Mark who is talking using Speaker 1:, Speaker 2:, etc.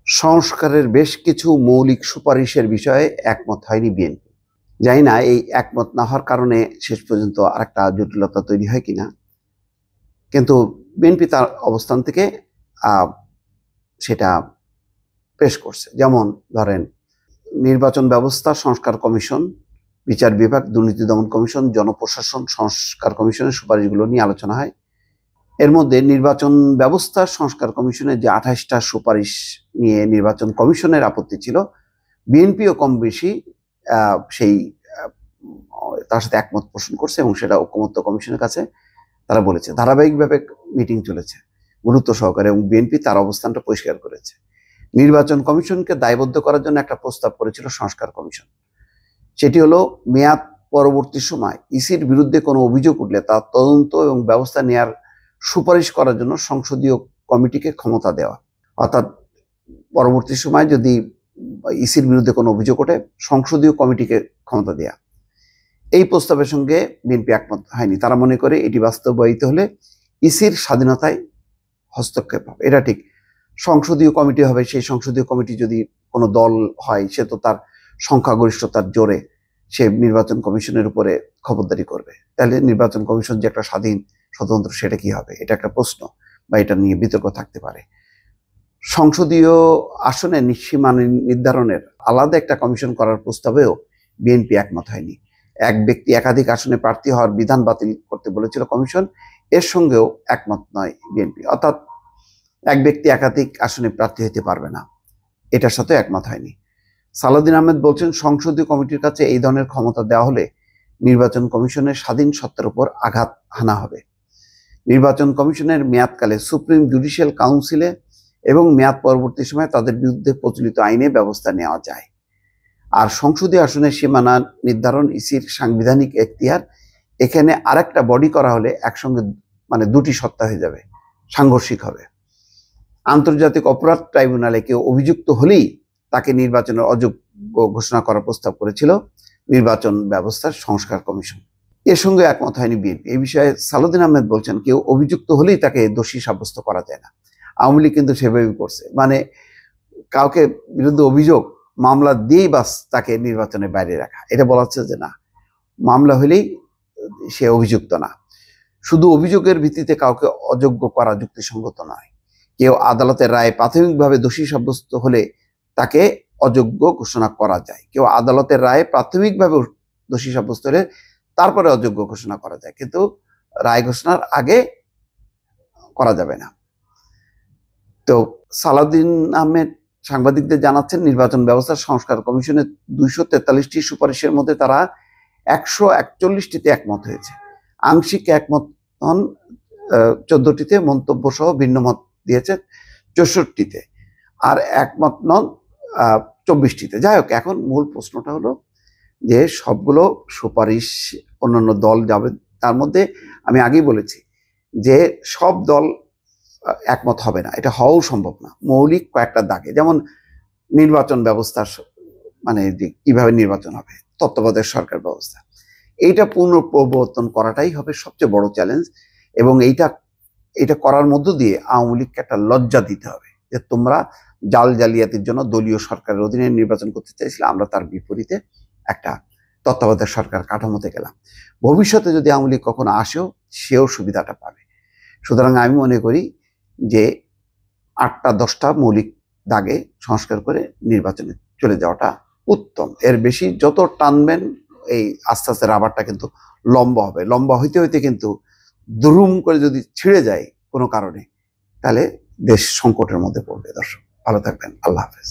Speaker 1: সংস্কারের বেশ কিছু মৌলিক সুপারিশের বিষয়ে একমত হয়নি বিএনপি। জানি না এই একমত না হওয়ার কারণে শেষ পর্যন্ত আরেকটা জটিলতা তৈরি হয় কিনা, কিন্তু বিএনপি তার অবস্থান থেকে সেটা পেশ করছে। যেমন ধরেন, নির্বাচন ব্যবস্থা সংস্কার কমিশন, বিচার বিভাগ, দুর্নীতি দমন কমিশন, জনপ্রশাসন সংস্কার কমিশনের সুপারিশগুলো নিয়ে আলোচনা হয়। এর মধ্যে নির্বাচন ব্যবস্থা সংস্কার কমিশনের যে 28টা সুপারিশ নিয়ে নির্বাচন কমিশনের আপত্তি ছিল, বিএনপিও কম বেশি সেই তার সাথে একমত পোষণ করছে এবং সেটা ঐকমত্য কমিশনের কাছে তারা বলেছে। ধারাবাহিকভাবে মিটিং চলেছে গুরুত্ব সহকারে, এবং বিএনপি তার অবস্থানটা পরিষ্কার করেছে। নির্বাচন কমিশনকে দায়বদ্ধ করার জন্য একটা প্রস্তাব করেছিল সংস্কার কমিশন। সেটি হলো, মেয়াদ পরবর্তী সময় ইসির বিরুদ্ধে কোনো অভিযোগ উঠলে তার তদন্ত এবং ব্যবস্থা নেওয়ার সুপারিশ করার জন্য সংসদীয় কমিটিকে ক্ষমতা দেওয়া। অর্থাৎ পরবর্তী সময় যদি ইসির বিরুদ্ধে কোনো অভিযোগ ওঠে, সংসদীয় কমিটিকে ক্ষমতা দেওয়া। এই প্রস্তাবের সঙ্গে বিএনপি একমত হয়নি। তারা মনে করে এটি বাস্তবায়িত হলে ইসির স্বাধীনতায় হস্তক্ষেপ হবে। এটা ঠিক, সংসদীয় কমিটি হবে, সেই সংসদীয় কমিটি যদি কোনো দল হয়, সে তো তার সংখ্যাগরিষ্ঠতার জোরে সে নির্বাচন কমিশনের উপরে খবরদারি করবে। তাহলে নির্বাচন কমিশন যে একটা স্বাধীন স্বতন্ত্র, সেটা কি হবে? এটা একটা প্রশ্ন, বা এটা নিয়ে বিতর্ক থাকতে পারে। সংসদীয় আসনে সীমা নির্ধারণের আলাদা একটা কমিশন করার প্রস্তাবেও বিএনপি একমত হয়নি। এক ব্যক্তি একাধিক আসনে প্রার্থী হওয়ার বিধান বাতিল করতে বলেছিল কমিশন, এর সঙ্গেও একমত নয় বিএনপি। অর্থাৎ এক ব্যক্তি একাধিক আসনে প্রার্থী হতে পারবে না, এটার সাথে একমত হয়নি। সালাউদ্দিন আহমেদ বলছেন, সংসদীয় কমিটির কাছে এই ধরনের ক্ষমতা দেওয়া হলে নির্বাচন কমিশনের স্বাধীন সত্তার উপর আঘাত হানা হবে। নির্বাচন কমিশনের মেয়াদকালে সুপ্রিম জুডিশিয়াল কাউন্সিলে এবং মেয়াদ পরবর্তী সময় তাদের বিরুদ্ধে প্রচলিত আইনে ব্যবস্থা নেওয়া যায়। আর সংসদীয় আসনের সীমানা নির্ধারণ ইসির সাংবিধানিক এখতিয়ার, এখানে আরেকটা বডি করা হলে একসঙ্গে দুটি সত্তা হয়ে যাবে, সাংঘর্ষিক হবে। আন্তর্জাতিক অপরাধ ট্রাইব্যুনালে কেউ অভিযুক্ত হলেই তাকে নির্বাচনের অযোগ্য ঘোষণা করার প্রস্তাব করেছিল নির্বাচন ব্যবস্থার সংস্কার কমিশন। এর সঙ্গে একমত হয়নি বিএনপি। এই বিষয়ে সালাউদ্দিন আহমেদ বলছেন, কেউ অভিযুক্ত হলেই তাকে দোষী সাব্যস্ত করা যায় না। আওয়ামী লীগ কিন্তু সেভাবেই করছে, কাউকে বিরুদ্ধে অভিযোগ, মামলা দিয়েই বাস তাকে নির্বাচনের বাইরে রাখা। এটা বলা হচ্ছে যে না, মামলা হলেই সে অভিযুক্ত না। শুধু অভিযোগের ভিত্তিতে কাউকে অযোগ্য করা যুক্তিসঙ্গত নয়। কেউ আদালতের রায়ে প্রাথমিকভাবে দোষী সাব্যস্ত হলে তাকে অযোগ্য ঘোষণা করা যায়। কেউ আদালতের রায়ে প্রাথমিকভাবে দোষী সাব্যস্ত হলে তারপরে অযোগ্য ঘোষণা করা যায়, কিন্তু রায় ঘোষণার আগে করা যাবে না। তো সালাউদ্দিন আহমেদ সাংবাদিকদের জানাচ্ছেন, নির্বাচন ব্যবস্থা সংস্কার কমিশনের 243টি সুপারিশের মধ্যে তারা 141টিতে একমত হয়েছে। আংশিক একমত হন 14টিতে, মন্তব্য সহ ভিন্ন মত দিয়েছে 64টিতে, আর একমত নন 24টিতে। যাই হোক, এখন মূল প্রশ্নটা হলো যে সবগুলো সুপারিশ অন্যান্য দল যাবে, তার মধ্যে আমি আগেই বলেছি যে সব দল একমত হবে না, এটা হওয়াও সম্ভব না। মৌলিক কয়েকটা দাগে, যেমন নির্বাচন ব্যবস্থা, যে কিভাবে নির্বাচন হবে, তত্ত্বাবধায়ক সরকার ব্যবস্থা, এইটা পুনঃপ্রবর্তন করাটাই হবে সবচেয়ে বড় চ্যালেঞ্জ। এবং এইটা করার মধ্য দিয়ে আওয়ামী লীগকে একটা লজ্জা দিতে হবে যে তোমরা জালিয়াতির জন্য দলীয় সরকারের অধীনে নির্বাচন করতে চাইছিলে, আমরা তার বিপরীতে একটা তত্ত্বাবধায়ক সরকার কাঠামোতে গেলাম। ভবিষ্যতে যদি আওয়ামী লীগ কখনো আসেও, সেও সুবিধাটা পাবে। সুতরাং আমি মনে করি যে 8টা 10টা মৌলিক দাগে সংস্কার করে নির্বাচনে চলে যাওয়াটা উত্তম। এর বেশি যত টানবেন, এই আস্তে আস্তে রাবারটা কিন্তু লম্বা হবে। লম্বা হইতে হইতে কিন্তু দুরুম করে যদি ছিঁড়ে যায় কোনো কারণে, তাহলে দেশ সংকটের মধ্যে পড়বে। দর্শক, ভালো থাকবেন। আল্লাহ হাফেজ।